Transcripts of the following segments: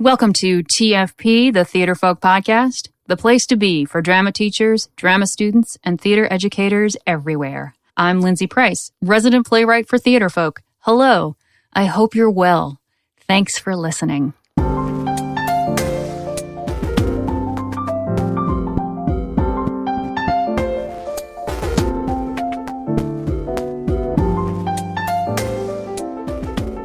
Welcome to TFP, the Theatrefolk podcast, the place to be for drama teachers, drama students, and theater educators everywhere. I'm Lindsay Price, resident playwright for Theatrefolk. Hello. I hope you're well. Thanks for listening.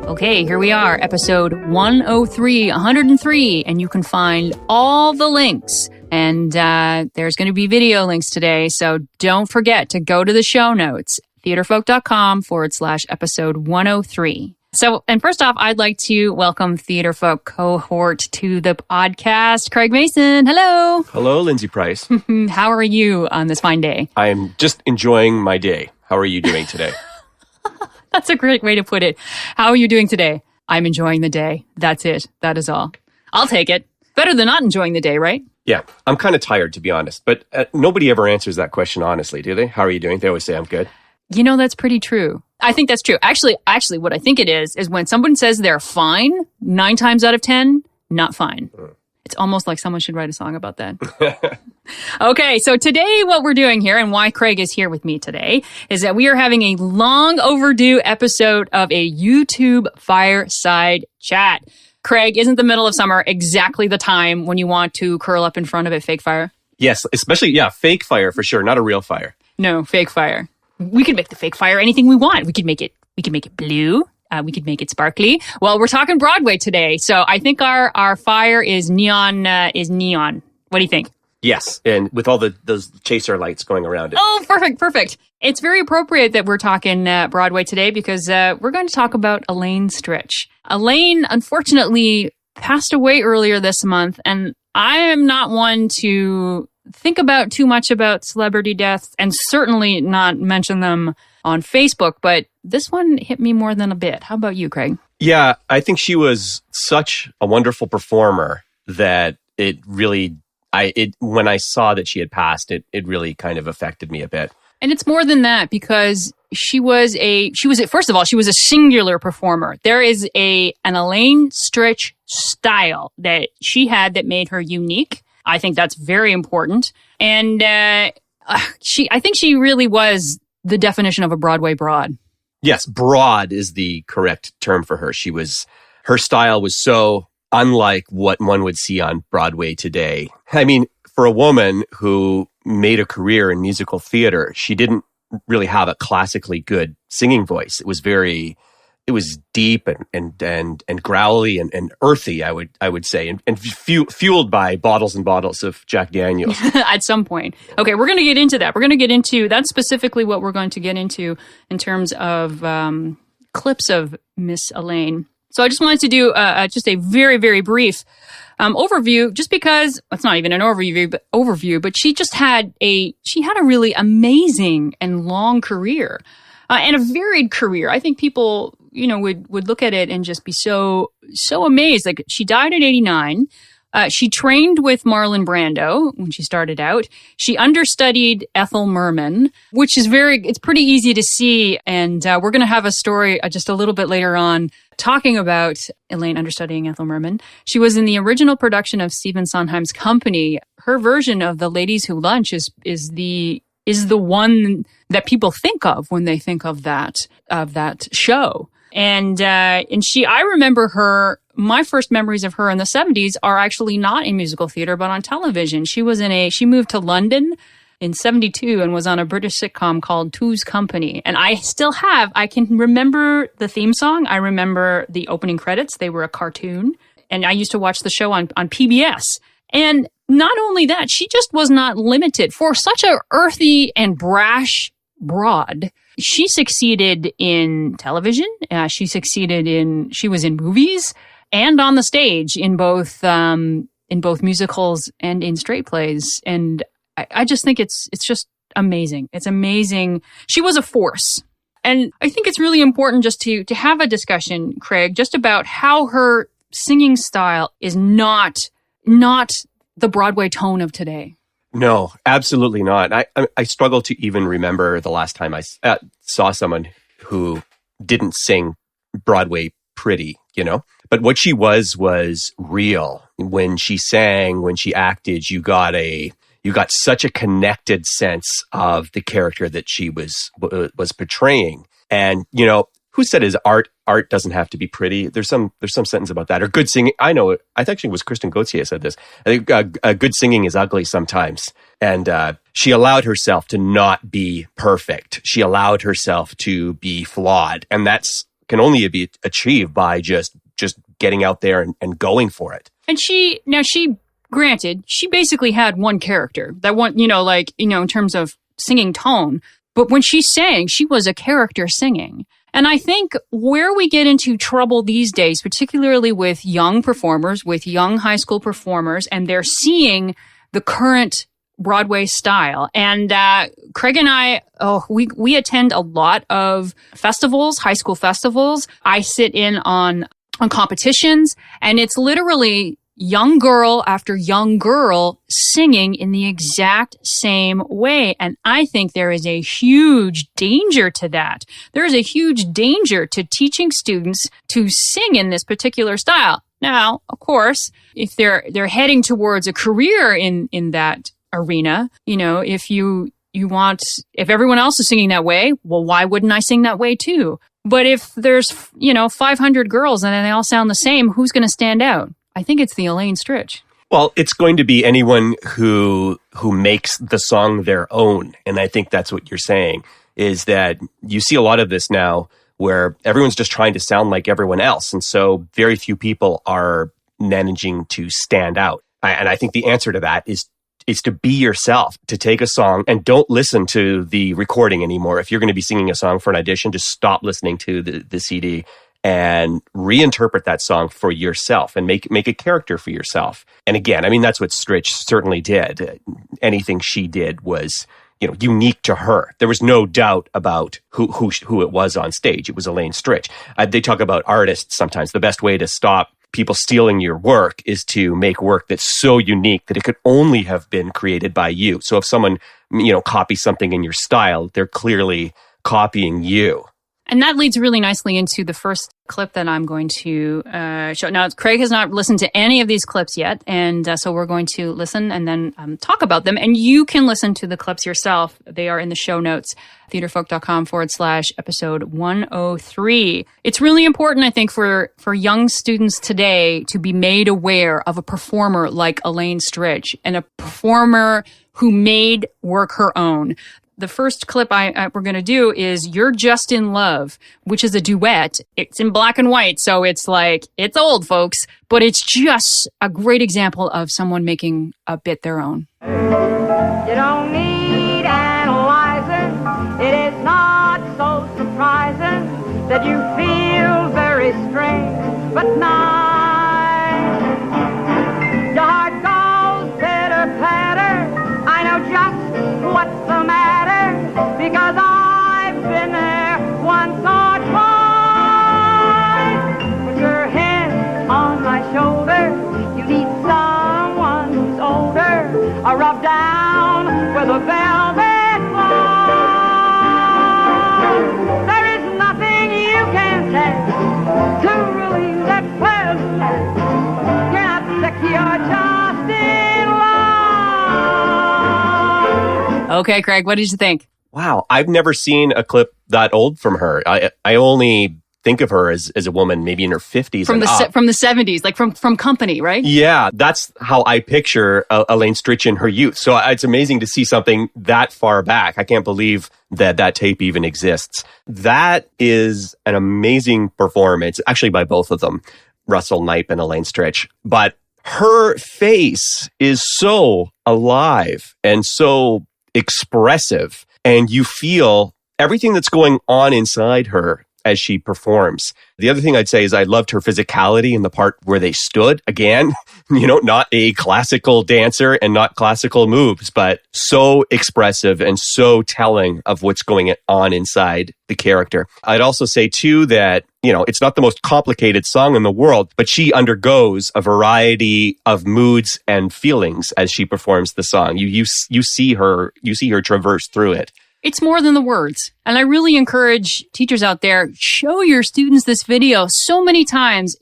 Okay, here we are, episode 103, and you can find all the links. And there's going to be video links today, so don't forget to go to the show notes, theatrefolk.com/episode 103. So, and first off, I'd like to welcome Theatrefolk cohort to the podcast, Craig Mason. Hello. Hello, Lindsay Price. How are you on this fine day? I am just enjoying my day. How are you doing today? That's a great way to put it. How are you doing today? I'm enjoying the day. That's it. That is all. I'll take it. Better than not enjoying the day, right? Yeah, I'm kind of tired, to be honest. But nobody ever answers that question honestly, do they? How are you doing? They always say, I'm good. You know, that's pretty true. I think that's true. Actually, what I think it is when someone says they're fine, 9 times out of 10, not fine. It's almost like someone should write a song about that. Okay, so today what we're doing here and why Craig is here with me today is that we are having a long overdue episode of a YouTube Fireside Chat. Craig, isn't the middle of summer exactly the time when you want to curl up in front of a fake fire? Yes, especially, fake fire for sure, not a real fire. No, fake fire. We could make the fake fire anything we want. We could make it blue. We could make it sparkly. Well, we're talking Broadway today, so I think our fire is neon. What do you think? Yes, and with all those chaser lights going around it. Oh, perfect. It's very appropriate that we're talking Broadway today because we're going to talk about Elaine Stritch. Elaine, unfortunately, passed away earlier this month, and I am not one to think about too much about celebrity deaths and certainly not mention them on Facebook, but this one hit me more than a bit. How about you, Craig? Yeah, I think she was such a wonderful performer that it really, when I saw that she had passed, it really kind of affected me a bit. And it's more than that because she was first of all, she was a singular performer. There is an Elaine Stritch style that she had that made her unique. I think that's very important. And I think she really was the definition of a Broadway broad. Yes, broad is the correct term for her. Her style was so unlike what one would see on Broadway today. I mean, for a woman who made a career in musical theater, she didn't really have a classically good singing voice. It was deep and growly and earthy, I would say, and fueled by bottles and bottles of Jack Daniels. At some point. Okay, we're going to get into that. That's specifically what we're going to get into in terms of clips of Miss Elaine. So I just wanted to do just a very, very brief overview, just because it's not even an overview, but she had a really amazing and long career and a varied career. I think people, would look at it and just be so amazed. Like, she died at 89. She trained with Marlon Brando when she started out. She understudied Ethel Merman, which is it's pretty easy to see. And we're going to have a story just a little bit later on talking about Elaine understudying Ethel Merman. She was in the original production of Stephen Sondheim's Company. Her version of The Ladies Who Lunch is the one that people think of when they think of that show. And I remember my first memories of her in the 70s are actually not in musical theater, but on television. She moved to London in 72 and was on a British sitcom called Two's Company. And I can remember the theme song. I remember the opening credits. They were a cartoon. And I used to watch the show on PBS. And not only that, she just was not limited. For such a earthy and brash broad, she succeeded in television. She was in movies and on the stage in both musicals and in straight plays. And I just think it's just amazing. It's amazing. She was a force. And I think it's really important just to have a discussion, Craig, just about how her singing style is not the Broadway tone of today. No, absolutely not. I struggle to even remember the last time I saw someone who didn't sing Broadway pretty, But what she was real. When she sang, when she acted, you got such a connected sense of the character that she was portraying. And, who said is art doesn't have to be pretty? There's some sentence about that. Or good singing. I know it. I think it was Kristen Gauthier said this. I think good singing is ugly sometimes. And she allowed herself to not be perfect. She allowed herself to be flawed. And that's can only be achieved by just getting out there and going for it. And granted, she basically had one character. That one, in terms of singing tone. But when she sang, she was a character singing. And I think where we get into trouble these days, particularly with young performers, with young high school performers, and they're seeing the current Broadway style. And Craig and I, we attend a lot of festivals, high school festivals. I sit in on competitions, and it's literally young girl after young girl singing in the exact same way. And I think there is a huge danger to that. There is a huge danger to teaching students to sing in this particular style. Now, of course, if they're heading towards a career in that arena, if if everyone else is singing that way, well, why wouldn't I sing that way too? But if there's, 500 girls and they all sound the same, who's going to stand out? I think it's the Elaine Stritch. Well, it's going to be anyone who makes the song their own. And I think that's what you're saying, is that you see a lot of this now where everyone's just trying to sound like everyone else. And so very few people are managing to stand out. And I think the answer to that is to be yourself, to take a song and don't listen to the recording anymore. If you're going to be singing a song for an audition, just stop listening to the CD and reinterpret that song for yourself and make a character for yourself. And again, that's what Stritch certainly did. Anything she did was, unique to her. There was no doubt about who it was on stage. It was Elaine Stritch. They talk about artists sometimes. The best way to stop people stealing your work is to make work that's so unique that it could only have been created by you. So if someone, copies something in your style, they're clearly copying you. And that leads really nicely into the first clip that I'm going to show. Now, Craig has not listened to any of these clips yet, and so we're going to listen and then talk about them. And you can listen to the clips yourself. They are in the show notes, theatrefolk.com/episode 103. It's really important, I think, for young students today to be made aware of a performer like Elaine Stritch, and a performer who made work her own. The first clip we're going to do is You're Just in Love, which is a duet. It's in black and white, so it's old, folks, but it's just a great example of someone making a bit their own. You don't need analyzer. It is not so surprising that you feel very strange, but nice. Your heart goes pitter-patter. I know just what's the matter. Because I've been there once or twice. Put your head on my shoulder. You need someone who's older. Or rub down with a velvet glove. There is nothing you can say to relieve that pleasant. You're not sick, you're just in love. Okay, Craig, what did you think? Wow, I've never seen a clip that old from her. I only think of her as a woman maybe in her 50s from the 70s, like from Company, right? Yeah, that's how I picture Elaine Stritch in her youth. So it's amazing to see something that far back. I can't believe that tape even exists. That is an amazing performance, actually by both of them, Russell Knipe and Elaine Stritch. But her face is so alive and so expressive. And you feel everything that's going on inside her as she performs. The other thing I'd say is I loved her physicality in the part where they stood. Again, not a classical dancer and not classical moves, but so expressive and so telling of what's going on inside the character. I'd also say too that, it's not the most complicated song in the world, but she undergoes a variety of moods and feelings as she performs the song. You see her traverse through it. It's more than the words. And I really encourage teachers out there, show your students this video. So many times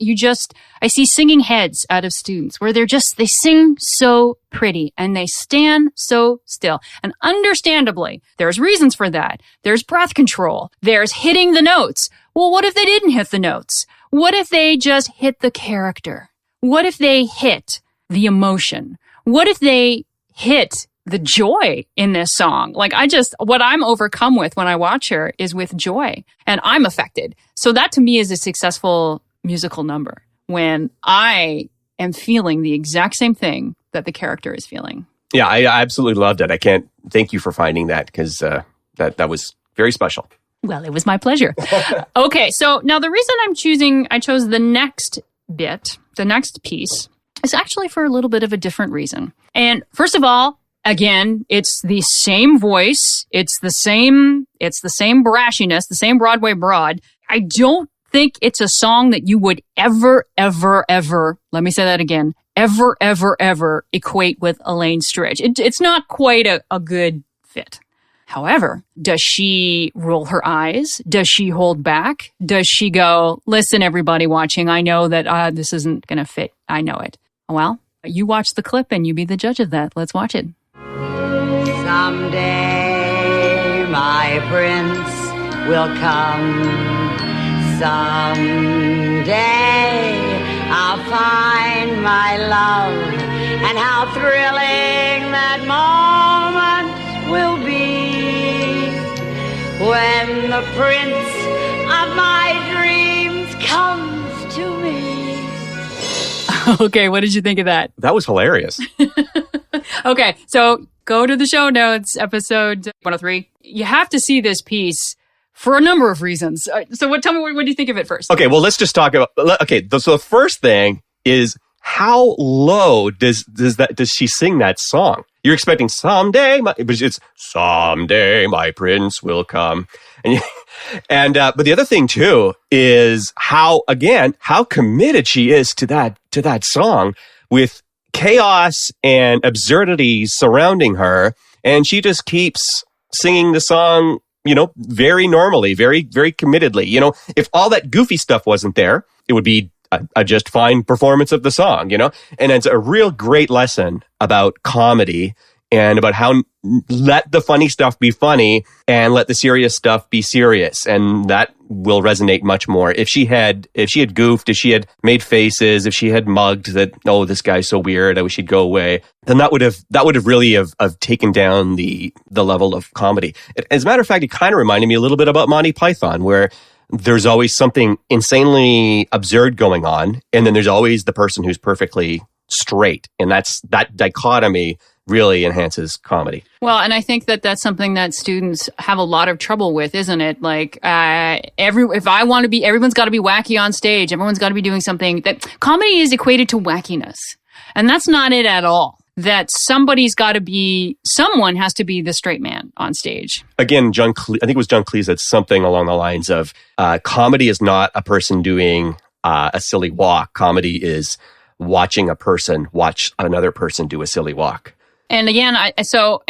I see singing heads out of students where they sing so pretty and they stand so still. And understandably, there's reasons for that. There's breath control. There's hitting the notes. Well, what if they didn't hit the notes? What if they just hit the character? What if they hit the emotion? What if they hit the joy in this song? Like what I'm overcome with when I watch her is with joy, and I'm affected. So that to me is a successful musical number, when I am feeling the exact same thing that the character is feeling. Yeah, I absolutely loved it. I can't thank you for finding that, because that was very special. Well, it was my pleasure. Okay, so now the reason I chose the next piece, is actually for a little bit of a different reason. And first of all, again, it's the same voice. It's the same brashiness, the same Broadway broad. I don't think it's a song that you would ever, let me say that again, ever equate with Elaine Stritch. It's not quite a good fit. However, does she roll her eyes? Does she hold back? Does she go, listen, everybody watching, I know that this isn't going to fit. I know it. Well, you watch the clip and you be the judge of that. Let's watch it. Someday my prince will come. Someday I'll find my love, and how thrilling that moment will be when the prince of my dreams comes to me. Okay, what did you think of that? That was hilarious. Okay, so go to the show notes, episode 103. You have to see this piece for a number of reasons. So tell me, what do you think of it first? Okay, well, let's just talk about, so the first thing is, how low does she sing that song? You're expecting someday, but it's someday my prince will come. But the other thing too is how committed she is to that song, with chaos and absurdities surrounding her. And she just keeps singing the song, very normally, very, very committedly. If all that goofy stuff wasn't there, it would be a just fine performance of the song, And it's a real great lesson about comedy and about how let the funny stuff be funny and let the serious stuff be serious. And that will resonate much more. If she had goofed, if she had made faces, if she had mugged that, oh, this guy's so weird, I wish he'd go away, then that would have really have taken down the level of comedy. As a matter of fact, it kind of reminded me a little bit about Monty Python, where there's always something insanely absurd going on, and then there's always the person who's perfectly straight. And that dichotomy really enhances comedy. Well, and I think that's something that students have a lot of trouble with, isn't it? Like, if I want to be, everyone's got to be wacky on stage. Everyone's got to be doing something. That comedy is equated to wackiness. And that's not it at all. That someone has to be the straight man on stage. Again, I think it was John Cleese said something along the lines of, comedy is not a person doing a silly walk. Comedy is watching a person watch another person do a silly walk. And again, it's also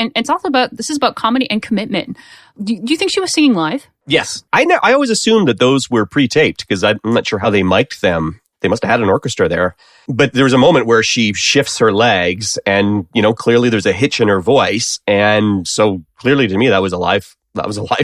this is about comedy and commitment. Do you think she was singing live? Yes. I always assumed that those were pre-taped, because I'm not sure how they mic'd them. They must have had an orchestra there. But there was a moment where she shifts her legs and, clearly there's a hitch in her voice. And so clearly to me, that was a live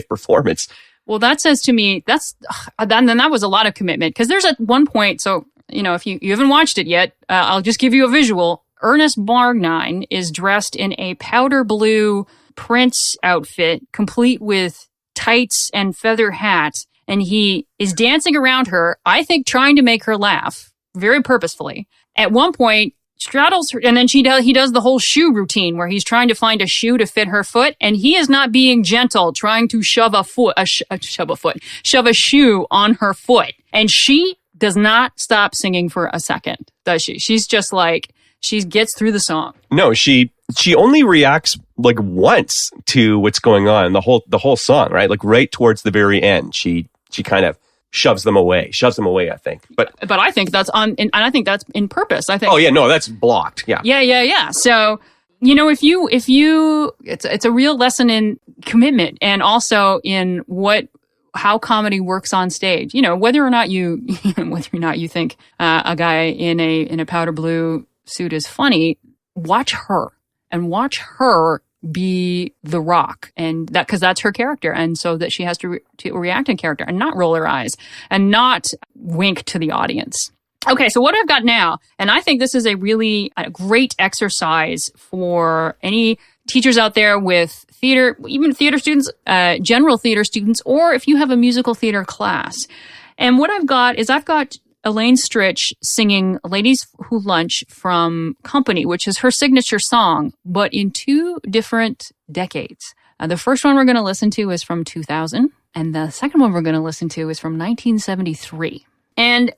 performance. Well, that says to me, then that was a lot of commitment, because there's at one point, so, if you haven't watched it yet, I'll just give you a visual. Ernest Borgnine is dressed in a powder blue Prince outfit, complete with tights and feather hat. And he is dancing around her, I think trying to make her laugh, very purposefully. At one point, straddles her, and then he does the whole shoe routine where he's trying to find a shoe to fit her foot, and he is not being gentle, trying to shove a shoe on her foot. And she does not stop singing for a second, does she? She's just like, she gets through the song. No, she only reacts like once to what's going on the whole song, right? Like right towards the very end, she kind of shoves them away, I think. But I think that's and I think that's in purpose. I think. Oh yeah, no, that's blocked. Yeah. Yeah. So if you, it's a real lesson in commitment and also in how comedy works on stage. Whether or not you think a guy in a powder blue suit is funny, watch her be the Rock, and because that's her character, and so that she has to react in character and not roll her eyes and not wink to the audience. Okay, so what I've got now, and I think this is a great exercise for any teachers out there with theater, even theater students, general theater students, or if you have a musical theater class. And what I've got Elaine Stritch singing Ladies Who Lunch from Company, which is her signature song, but in two different decades. The first one we're going to listen to is from 2000, and the second one we're going to listen to is from 1973. And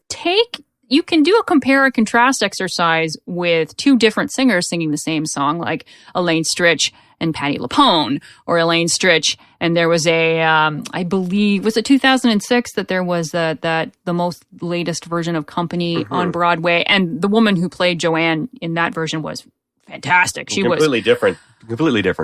you can do a compare and contrast exercise with two different singers singing the same song, like Elaine Stritch and Patti LuPone, or Elaine Stritch. And there was I believe, was it 2006 that there was the most latest version of Company on Broadway. And the woman who played Joanne in that version was fantastic. She was completely different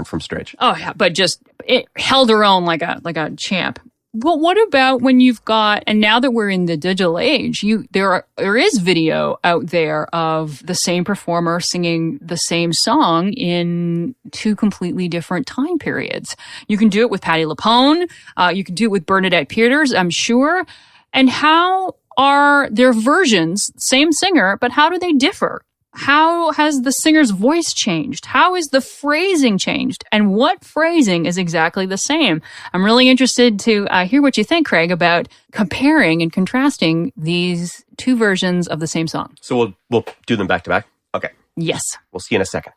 from Stritch. Oh yeah, but just it held her own like a champ. But what about when you've got, and now that we're in the digital age, there is video out there of the same performer singing the same song in two completely different time periods. You can do it with Patti LuPone. You can do it with Bernadette Peters, I'm sure. And how are their versions, same singer, but how do they differ? How has the singer's voice changed? How is the phrasing changed? And what phrasing is exactly the same? I'm really interested to hear what you think, Craig, about comparing and contrasting these two versions of the same song. So we'll do them back to back? Okay. Yes. We'll see you in a second.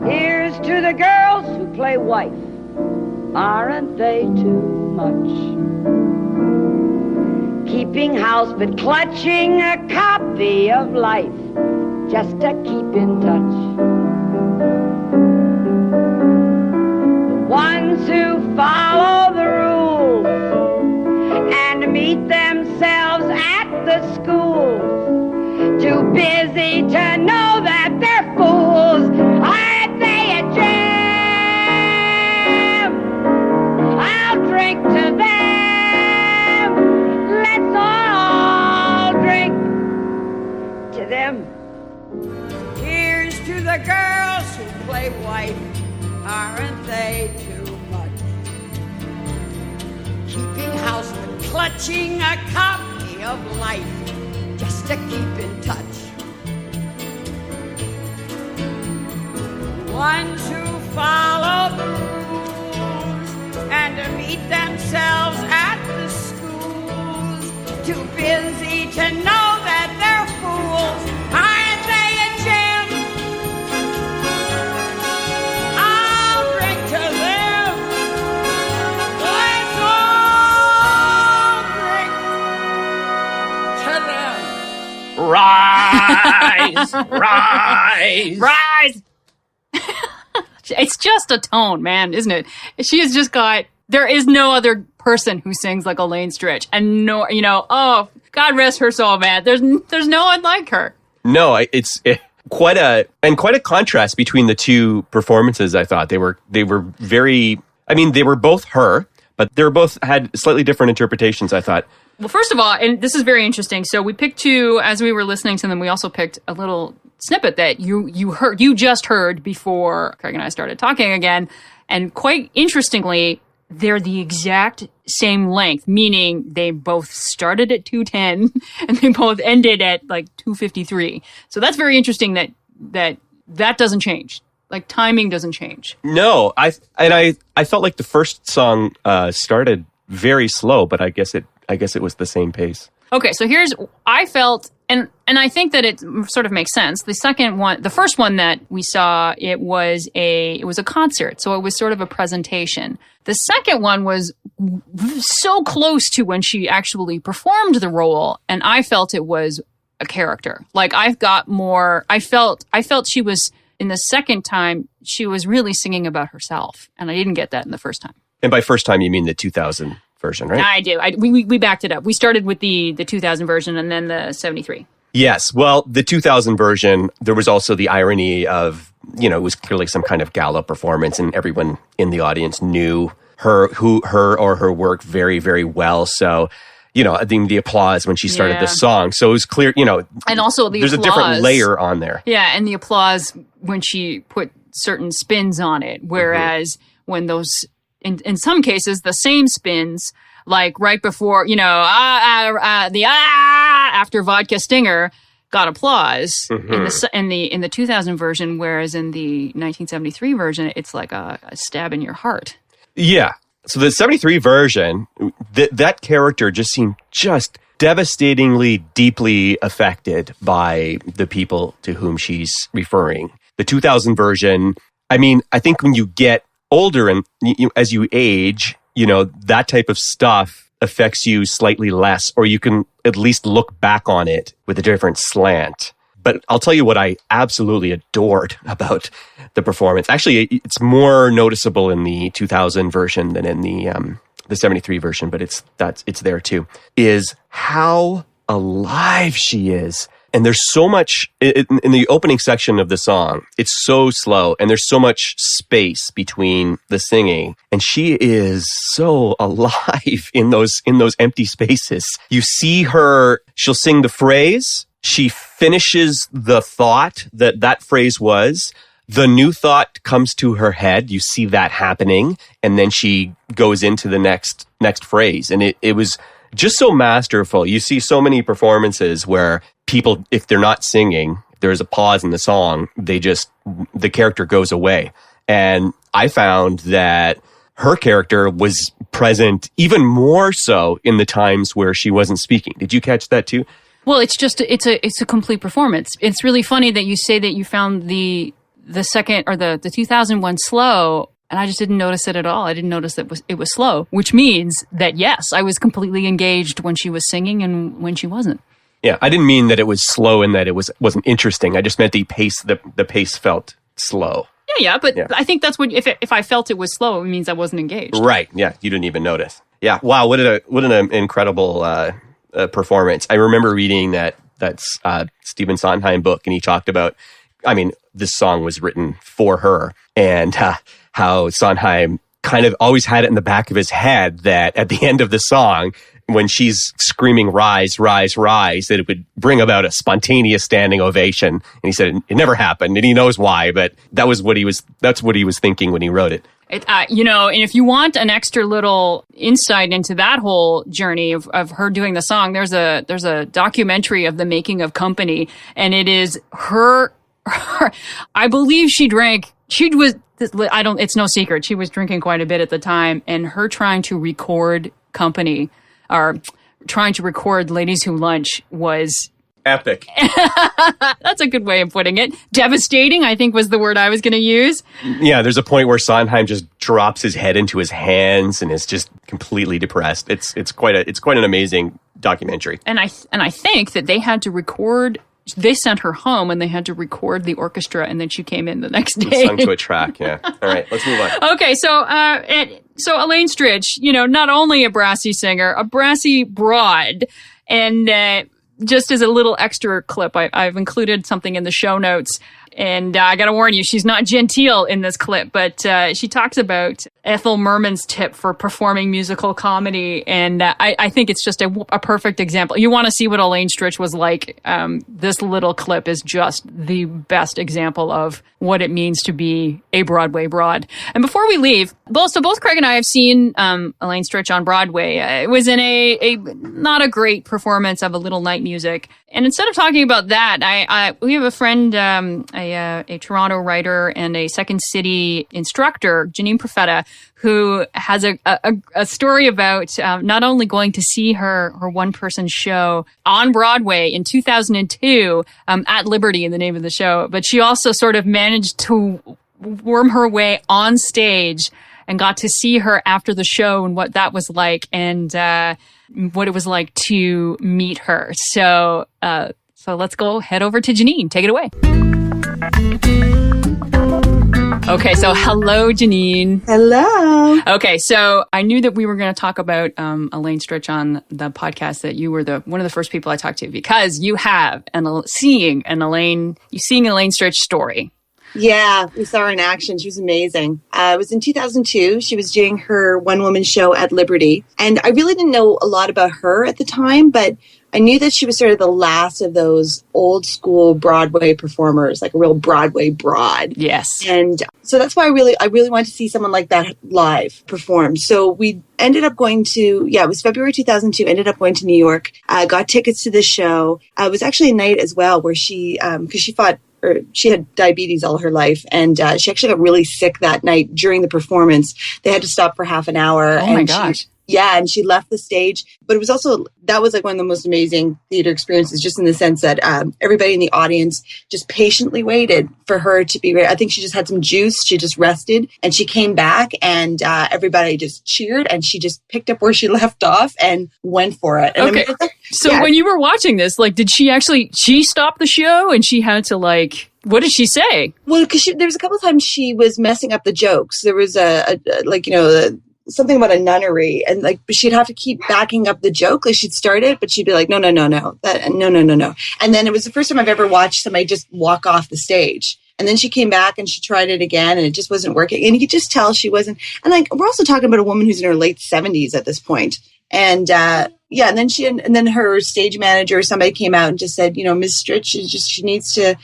Here's to the girls who play wife. Aren't they too much? Keeping house but clutching a copy of life just to keep in touch. The ones who follow the rules and meet themselves at the schools, too busy to know that they're fools. Aren't they a gem? I'll drink to them. Let's all drink to them. Here's to the girls who play wife. Aren't they too much? Keeping house but clutching a copy of life just to keep in touch. Ones who follow the rules and to meet themselves at the schools, too busy to know that they're fools. Aren't they a gem? I'll drink to them. Let's all drink to them. Rise! Rise! It's just a tone, man, isn't it? She has just got, there is no other person who sings like Elaine Stritch. And oh, God rest her soul, man. There's no one like her. No, it's quite a contrast between the two performances. I thought they were very, they were both her, but they were both had slightly different interpretations, I thought. Well, first of all, and this is very interesting. So we picked two, as we were listening to them, we also picked a little snippet that you just heard before Craig and I started talking again. And quite interestingly, they're the exact same length, meaning they both started at 2:10 and they both ended at like 2:53. So that's very interesting that doesn't change. Like timing doesn't change. No, I felt like the first song started very slow, but I guess it was the same pace. Okay, so I felt, and I think that it sort of makes sense. The first one that we saw, it was a concert, so it was sort of a presentation. The second one was so close to when she actually performed the role, and I felt it was a character. Like I felt she was, in the second time, she was really singing about herself, and I didn't get that in the first time. And by first time, you mean the 2000 version, right? I do. We backed it up. We started with the 2000 version and then the 73. Yes. Well, the 2000 version, there was also the irony of it was clearly some kind of gala performance, and everyone in the audience knew her or her work very, very well. So, I think the applause when she started the song. So it was clear, and also there's a different layer on there. Yeah, and the applause when she put certain spins on it, whereas when those, in some cases, the same spins, like right before, after Vodka Stinger got applause in the 2000 version, whereas in the 1973 version, it's like a stab in your heart. Yeah. So the 73 version, that character just seemed just devastatingly, deeply affected by the people to whom she's referring. The 2000 version, I mean, I think when you get older and as you age, that type of stuff affects you slightly less, or you can at least look back on it with a different slant. But I'll tell you what I absolutely adored about the performance. Actually, it's more noticeable in the 2000 version than in the 73 version, but it's there too, is how alive she is. And there's so much in the opening section of the song. It's so slow, and there's so much space between the singing, and she is so alive in those empty spaces. You see her; she'll sing the phrase. She finishes the thought that phrase was. The new thought comes to her head. You see that happening, and then she goes into the next phrase, and it was just so masterful. You see so many performances where people, if they're not singing, there's a pause in the song, the character goes away. And I found that her character was present even more so in the times where she wasn't speaking. Did you catch that too? Well, it's a complete performance. It's really funny that you say that you found the second or the 2001 slow, and I just didn't notice it at all. I didn't notice that it was slow, which means that, yes, I was completely engaged when she was singing and when she wasn't. Yeah, I didn't mean that it was slow and that it wasn't interesting. I just meant the pace felt slow. Yeah, but I think that's what, if I felt it was slow, it means I wasn't engaged. Right, yeah, you didn't even notice. Yeah, wow, what an incredible performance. I remember reading that's Stephen Sondheim book, and he talked about, I mean, this song was written for her, and how Sondheim kind of always had it in the back of his head that at the end of the song, when she's screaming "rise, rise, rise," that it would bring about a spontaneous standing ovation. And he said it never happened, and he knows why, but that's what he was thinking when he wrote it. And if you want an extra little insight into that whole journey of her doing the song, there's a documentary of the making of Company, and it is her I believe it's no secret, she was drinking quite a bit at the time, and her trying to record Company, or trying to record Ladies Who Lunch, was epic. That's a good way of putting it. Devastating, I think, was the word I was going to use. Yeah, there's a point where Sondheim just drops his head into his hands and is just completely depressed. It's quite an amazing documentary. And I think that they had to record. They sent her home and they had to record the orchestra, and then she came in the next day. Sung to a track, yeah. All right, let's move on. Okay, so Elaine Stritch, not only a brassy singer, a brassy broad, and just as a little extra clip, I've included something in the show notes, and I got to warn you, she's not genteel in this clip, but she talks about Ethel Merman's tip for performing musical comedy, and I think it's just a perfect example. You want to see what Elaine Stritch was like, this little clip is just the best example of what it means to be a Broadway broad. And before we leave, both Craig and I have seen Elaine Stritch on Broadway. It was in a not a great performance of A Little Night Music. And instead of talking about that, we have a friend, a Toronto writer and a Second City instructor, Janine Profeta, who has a story about not only going to see her one-person show on Broadway in 2002, At Liberty in the name of the show, but she also sort of managed to worm her way on stage and got to see her after the show and what that was like, and what it was like to meet her. So let's head over to Janine. Take it away. Okay, so hello, Janine. Hello. Okay, so I knew that we were going to talk about Elaine Stritch on the podcast, that you were one of the first people I talked to, because you have seeing Elaine Stritch story. Yeah, we saw her in action. She was amazing. It was in 2002. She was doing her one-woman show at Liberty. And I really didn't know a lot about her at the time, but I knew that she was sort of the last of those old school Broadway performers, like a real Broadway broad. Yes. And so that's why I really wanted to see someone like that live perform. So we ended up going to, it was February 2002, ended up going to New York, got tickets to the show. It was actually a night as well where she, because she had diabetes all her life, and she actually got really sick that night during the performance. They had to stop for half an hour. Oh my gosh. And she left the stage. But it was also, that was like one of the most amazing theater experiences, just in the sense that everybody in the audience just patiently waited for her to be ready. I think she just had some juice. She just rested, and she came back, and everybody just cheered, and she just picked up where she left off and went for it. And okay. When you were watching this, like, did she stopped the show and she had to, like, what did she say? Well, because there was a couple of times she was messing up the jokes. There was something about a nunnery, and like she'd have to keep backing up the joke. Like she'd start it, but she'd be like, no. And then it was the first time I've ever watched somebody just walk off the stage. And then she came back and she tried it again, and it just wasn't working. And you could just tell she wasn't. And like, we're also talking about a woman who's in her late 70s at this point. And and then her stage manager or somebody came out and just said, Ms. Stritch, she needs to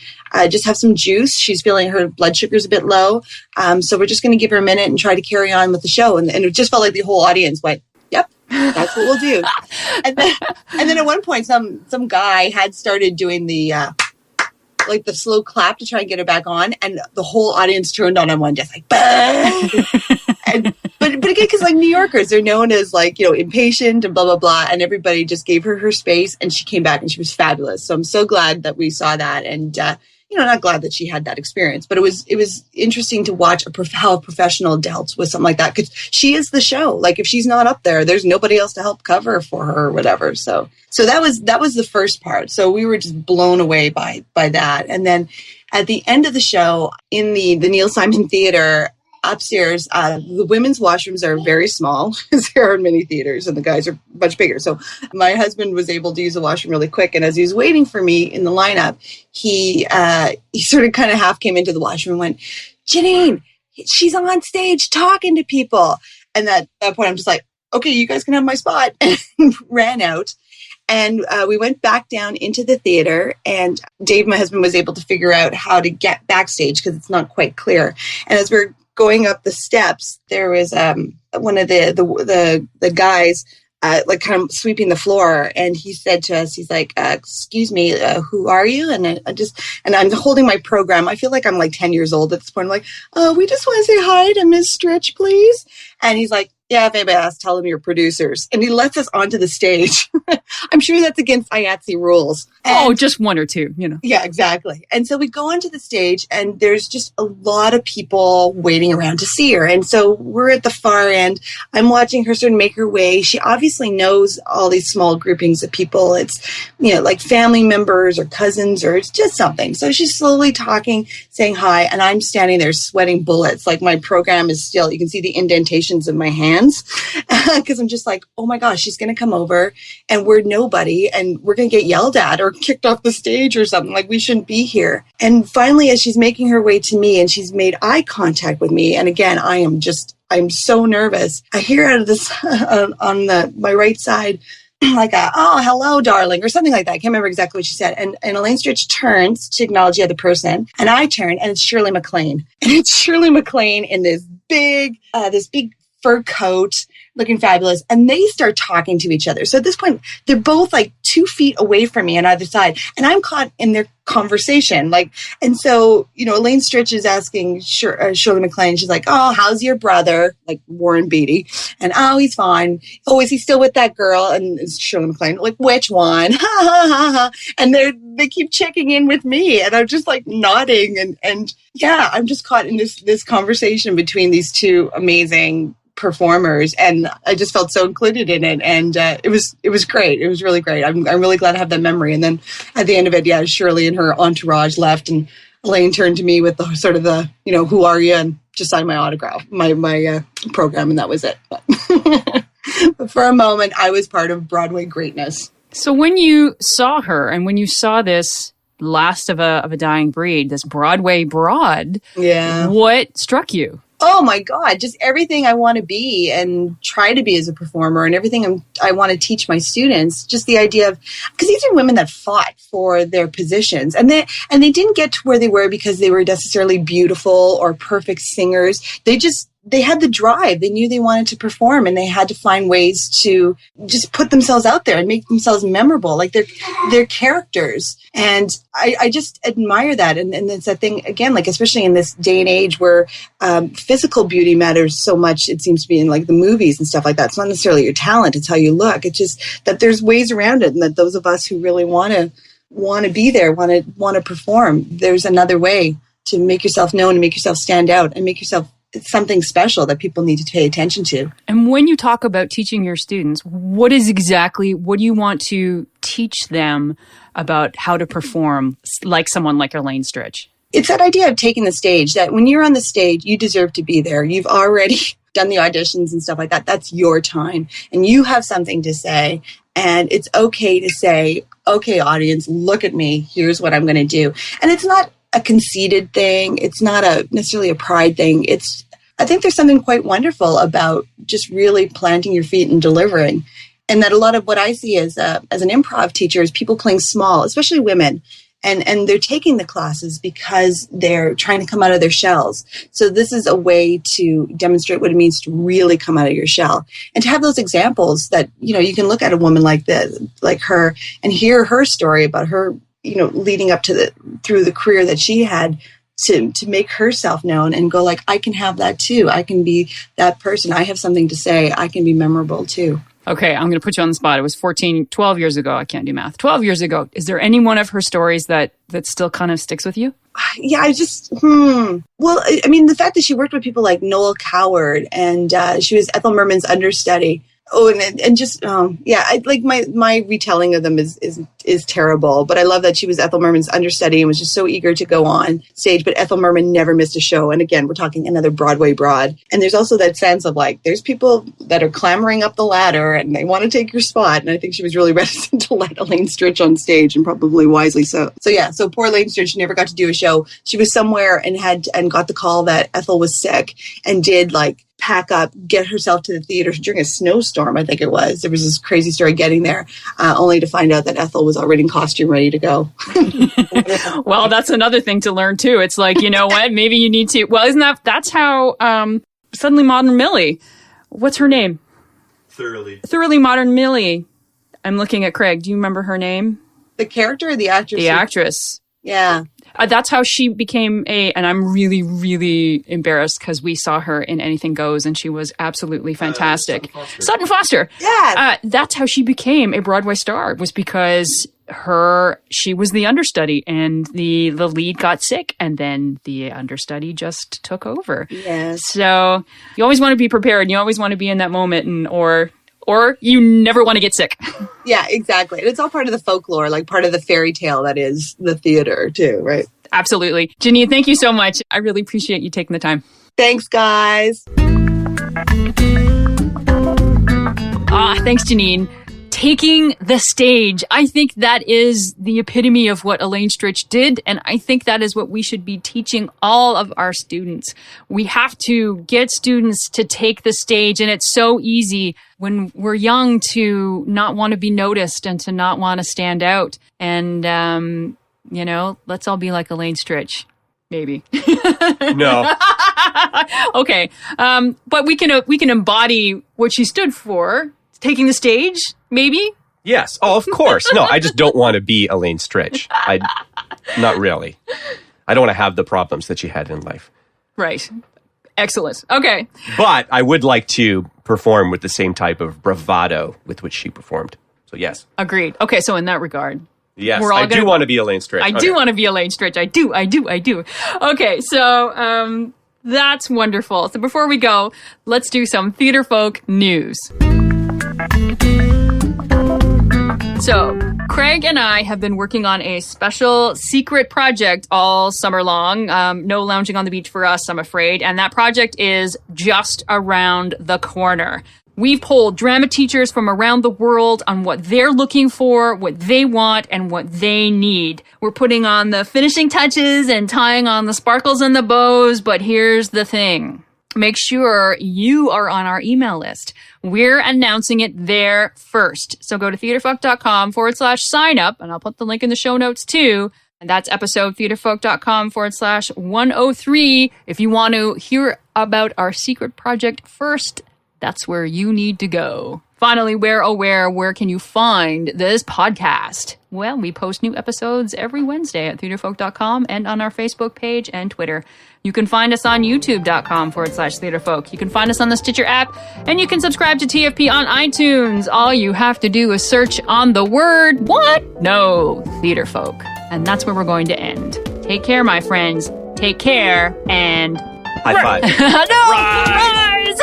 just have some juice. She's feeling her blood sugar's a bit low. So we're just going to give her a minute and try to carry on with the show. And it just felt like the whole audience went, yep, that's what we'll do. and then at one point, some guy had started doing the slow clap to try and get her back on, and the whole audience turned on one, just like, bah! But again, because like New Yorkers, they're known as like, impatient and blah, blah, blah. And everybody just gave her space, and she came back and she was fabulous. So I'm so glad that we saw that. And, not glad that she had that experience, but it was interesting to watch how a professional dealt with something like that. Because she is the show. Like if she's not up there, there's nobody else to help cover for her or whatever. So that was the first part. So we were just blown away by that. And then at the end of the show in the Neil Simon Theater, upstairs, the women's washrooms are very small, as there are in many theaters, and the guys are much bigger. So my husband was able to use the washroom really quick. And as he was waiting for me in the lineup, he sort of kind of half came into the washroom and went, Janine, she's on stage talking to people. And at that point, I'm just like, okay, you guys can have my spot, and ran out. And we went back down into the theater, and Dave, my husband, was able to figure out how to get backstage because it's not quite clear. And as we're going up the steps, there was one of the guys like kind of sweeping the floor, and he said to us, he's like, excuse me, who are you? And I'm holding my program. I feel like I'm like 10 years old at this point. I'm like, we just want to say hi to Miss Stritch, please. And he's like, yeah, if anybody asks, tell them you're producers. And he lets us onto the stage. I'm sure that's against IATSE rules. And, just one or two, Yeah, exactly. And so we go onto the stage, and there's just a lot of people waiting around to see her. And so we're at the far end. I'm watching her sort of make her way. She obviously knows all these small groupings of people. It's, like family members or cousins, or it's just something. So she's slowly talking, saying hi, and I'm standing there sweating bullets. Like my program is still, you can see the indentations of my hands. Because I'm just like, oh my gosh, she's going to come over and we're nobody and we're going to get yelled at or kicked off the stage or something. Like we shouldn't be here. And finally, as she's making her way to me and she's made eye contact with me, and again, I'm so nervous. I hear out of this on my right side, like oh, hello, darling, or something like that. I can't remember exactly what she said. And Elaine Stritch turns to acknowledge the other person, and I turn, and it's Shirley MacLaine. And it's Shirley MacLaine in this big fur coat, looking fabulous. And they start talking to each other. So at this point, they're both like 2 feet away from me on either side. And I'm caught in their conversation. And so, Elaine Stritch is asking Shirley MacLaine, she's like, oh, how's your brother? Like Warren Beatty. And, oh, he's fine. Oh, is he still with that girl? And it's Shirley MacLaine, like, which one? Ha, ha, ha, ha. And they keep checking in with me. And I'm just like nodding. And yeah, I'm just caught in this conversation between these two amazing performers, and I just felt so included in it, and it was great. It was really great. I'm really glad I have that memory. And then at the end of it, yeah, Shirley and her entourage left, and Elaine turned to me with the sort of the who are you, and just signed my autograph, my program, and that was it. But for a moment, I was part of Broadway greatness. So when you saw her and when you saw this last of a dying breed, this Broadway broad. Yeah. What struck you? Oh my God, just everything I want to be and try to be as a performer, and everything I want to teach my students. Just the idea of, because these are women that fought for their positions, and they didn't get to where they were because they were necessarily beautiful or perfect singers. They had the drive. They knew they wanted to perform, and they had to find ways to just put themselves out there and make themselves memorable, like their characters. And I just admire that. And it's that thing, again, like especially in this day and age where physical beauty matters so much, it seems to be in like the movies and stuff like that. It's not necessarily your talent, it's how you look. It's just that there's ways around it, and that those of us who really want to be there, want to perform, there's another way to make yourself known and make yourself stand out and make yourself something special that people need to pay attention to. And when you talk about teaching your students, what do you want to teach them about how to perform like someone like Elaine Stritch? It's that idea of taking the stage, that when you're on the stage, you deserve to be there. You've already done the auditions and stuff like that. That's your time. And you have something to say. And it's okay to say, okay, audience, look at me. Here's what I'm going to do. And it's not a conceited thing. It's not necessarily a pride thing. I think there's something quite wonderful about just really planting your feet and delivering. And that a lot of what I see as an improv teacher is people playing small, especially women. And they're taking the classes because they're trying to come out of their shells. So this is a way to demonstrate what it means to really come out of your shell. And to have those examples that, you can look at a woman like her and hear her story about her, leading up to through the career that she had to make herself known and go like, I can have that too. I can be that person. I have something to say. I can be memorable too. Okay, I'm going to put you on the spot. It was 12 years ago. I can't do math. 12 years ago. Is there any one of her stories that still kind of sticks with you? Yeah, Well, I mean, the fact that she worked with people like Noel Coward and she was Ethel Merman's understudy. Oh, and just my retelling of them is terrible. But I love that she was Ethel Merman's understudy and was just so eager to go on stage. But Ethel Merman never missed a show. And again, we're talking another Broadway broad. And there's also that sense of like, there's people that are clambering up the ladder and they want to take your spot. And I think she was really reticent to let Elaine Stritch on stage, and probably wisely so. So poor Elaine Stritch never got to do a show. She was somewhere and got the call that Ethel was sick and did like pack up, get herself to the theater during a snowstorm, I think it was. There was this crazy story getting there, only to find out that Ethel was already in costume, ready to go. Well, that's another thing to learn too. It's like, you know what, maybe you need to, well, that's how Suddenly Modern Millie, what's her name? Thoroughly Modern Millie. I'm looking at Craig. Do you remember her name? The character or the actress? The actress. Yeah. That's how she became and I'm really, really embarrassed because we saw her in Anything Goes and she was absolutely fantastic. Sutton Foster. Yeah. That's how she became a Broadway star, was because she was the understudy and the lead got sick and then the understudy just took over. Yes. So you always want to be prepared. You always want to be in that moment or you never want to get sick. Yeah, exactly. And it's all part of the folklore, like part of the fairy tale that is the theater too, right? Absolutely. Janine, thank you so much. I really appreciate you taking the time. Thanks, guys. Thanks, Janine. Taking the stage. I think that is the epitome of what Elaine Stritch did, and I think that is what we should be teaching all of our students. We have to get students to take the stage, and it's so easy when we're young to not want to be noticed and to not want to stand out. And, let's all be like Elaine Stritch. Maybe. No. Okay. But we can embody what she stood for. Taking the stage, maybe? Yes. Oh, of course. No, I just don't want to be Elaine Stritch. Not really. I don't want to have the problems that she had in life. Right. Excellent. Okay. But I would like to perform with the same type of bravado with which she performed. So yes. Agreed. Okay, so in that regard. Yes, I do want to be Elaine Stritch. I do want to be Elaine Stritch. I do. Okay, so that's wonderful. So before we go, let's do some Theatrefolk news. So, Craig and I have been working on a special secret project all summer long. No lounging on the beach for us, I'm afraid. And that project is just around the corner. We've polled drama teachers from around the world on what they're looking for, what they want, and what they need. We're putting on the finishing touches and tying on the sparkles and the bows, but here's the thing. Make sure you are on our email list. We're announcing it there first. So go to theatrefolk.com/sign up, and I'll put the link in the show notes too. And that's episode theatrefolk.com/103. If you want to hear about our secret project first, that's where you need to go. Finally, where can you find this podcast? Well, we post new episodes every Wednesday at theatrefolk.com and on our Facebook page and Twitter. You can find us on youtube.com/theatrefolk. You can find us on the Stitcher app, and you can subscribe to TFP on iTunes. All you have to do is search on the word, what? No, Theatrefolk. And that's where we're going to end. Take care, my friends. Take care, and... High five. No, rise!